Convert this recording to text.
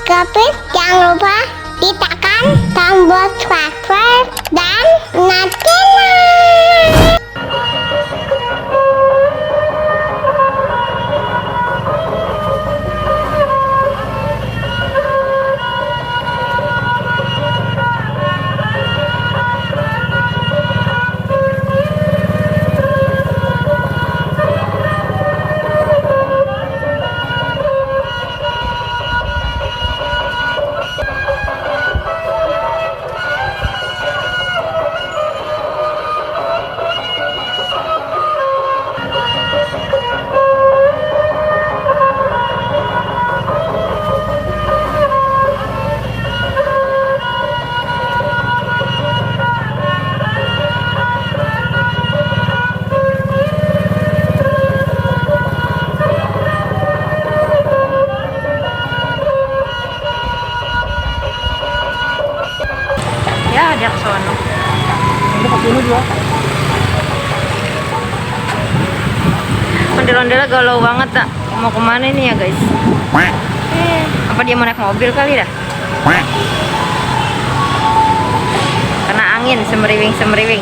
Gavin, jangan lupa ditekan tombol subscribe dan nyalakan. Ya, ada ke sono. Ini ke sini juga. Ondel-ondelnya galau banget, tak? Mau kemana ini ya, guys? Apa dia mau naik mobil kali dah? Kena angin semeriwing-semeriwing.